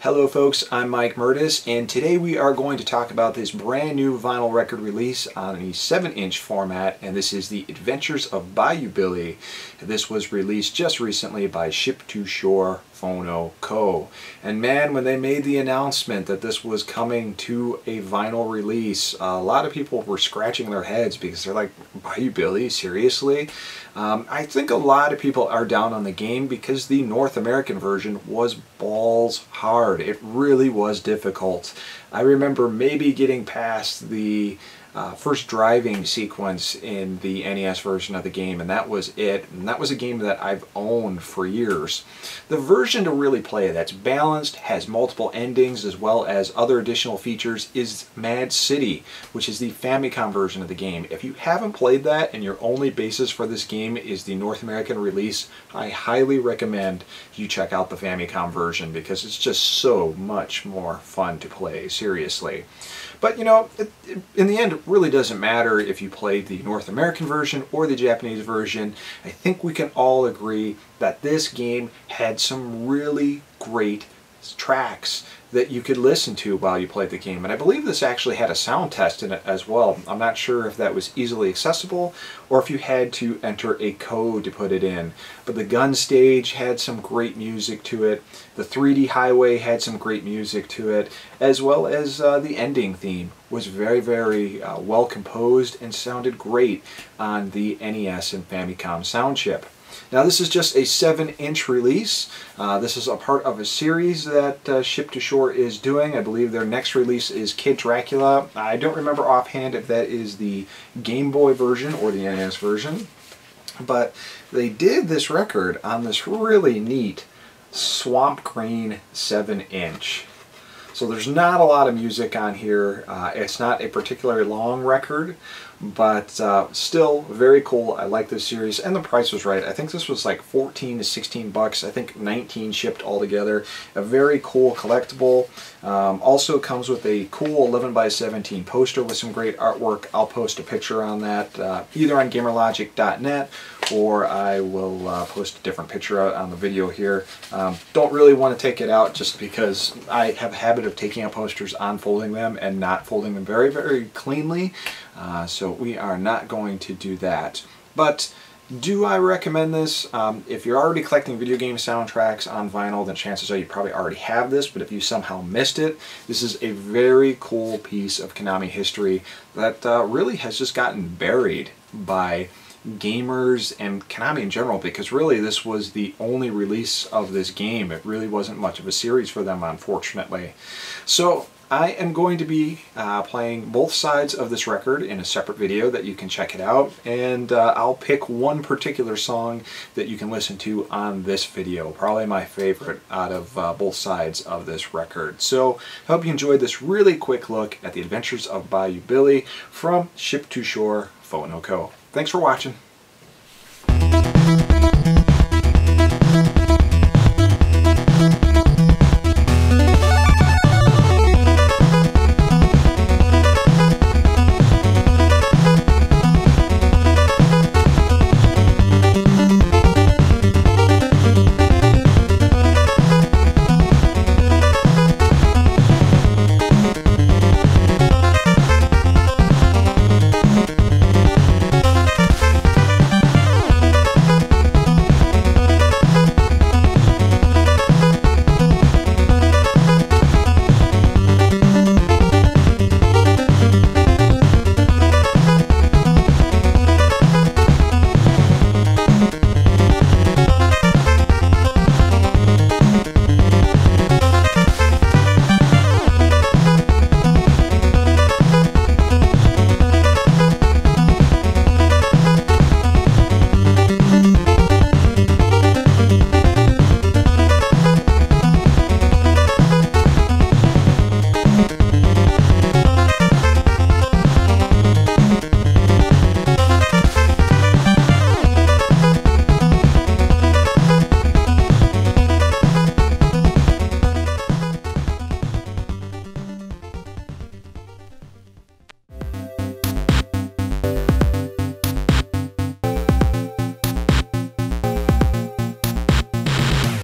Hello folks, I'm Mike Murtis, and today we are going to talk about this brand new vinyl record release on a 7-inch format, and this is the Adventures of Bayou Billy. This was released just recently by Shore Phono Co. And man, when they made the announcement that this was coming to a vinyl release, a lot of people were scratching their heads because they're like, Bayou Billy, seriously? I think a lot of people are down on the game because the North American version was balls hard. It really was difficult. I remember maybe getting past the first driving sequence in the NES version of the game, and that was it. And that was a game that I've owned for years. The version to really play that's balanced, has multiple endings as well as other additional features is Mad City, which is the Famicom version of the game. If you haven't played that and your only basis for this game is the North American release, I highly recommend you check out the Famicom version because it's just so much more fun to play, seriously. But you know, in the end, it really doesn't matter if you played the North American version or the Japanese version. I think we can all agree that this game had some really great tracks that you could listen to while you played the game. And I believe this actually had a sound test in it as well. I'm not sure if that was easily accessible or if you had to enter a code to put it in. But the gun stage had some great music to it. The 3D highway had some great music to it, as well as the ending theme was very, very well composed and sounded great on the NES and Famicom sound chip. Now this is just a 7-inch release. This is a part of a series that Ship to Shore is doing. I believe their next release is Kid Dracula. I don't remember offhand if that is the Game Boy version or the NES version. But they did this record on this really neat swamp green 7-inch. So there's not a lot of music on here. It's not a particularly long record, but still very cool. I like this series, and the price was right. I think this was like 14 to 16 bucks. I think 19 shipped altogether. A very cool collectible. Also comes with a cool 11 by 17 poster with some great artwork. I'll post a picture on that either on gamerlogic.net or I will post a different picture out on the video here. Don't really want to take it out just because I have a habit of taking out posters, unfolding them, and not folding them very, very cleanly. So we are not going to do that. But do I recommend this? If you're already collecting video game soundtracks on vinyl, then chances are you probably already have this, but if you somehow missed it, this is a very cool piece of Konami history that really has just gotten buried by gamers and Konami in general, because really this was the only release of this game. It really wasn't much of a series for them, unfortunately. So I am going to be playing both sides of this record in a separate video that you can check it out, and I'll pick one particular song that you can listen to on this video, probably my favorite out of both sides of this record. So I hope you enjoyed this really quick look at the Adventures of Bayou Billy from Ship to Shore Phono Co. Thanks for watching.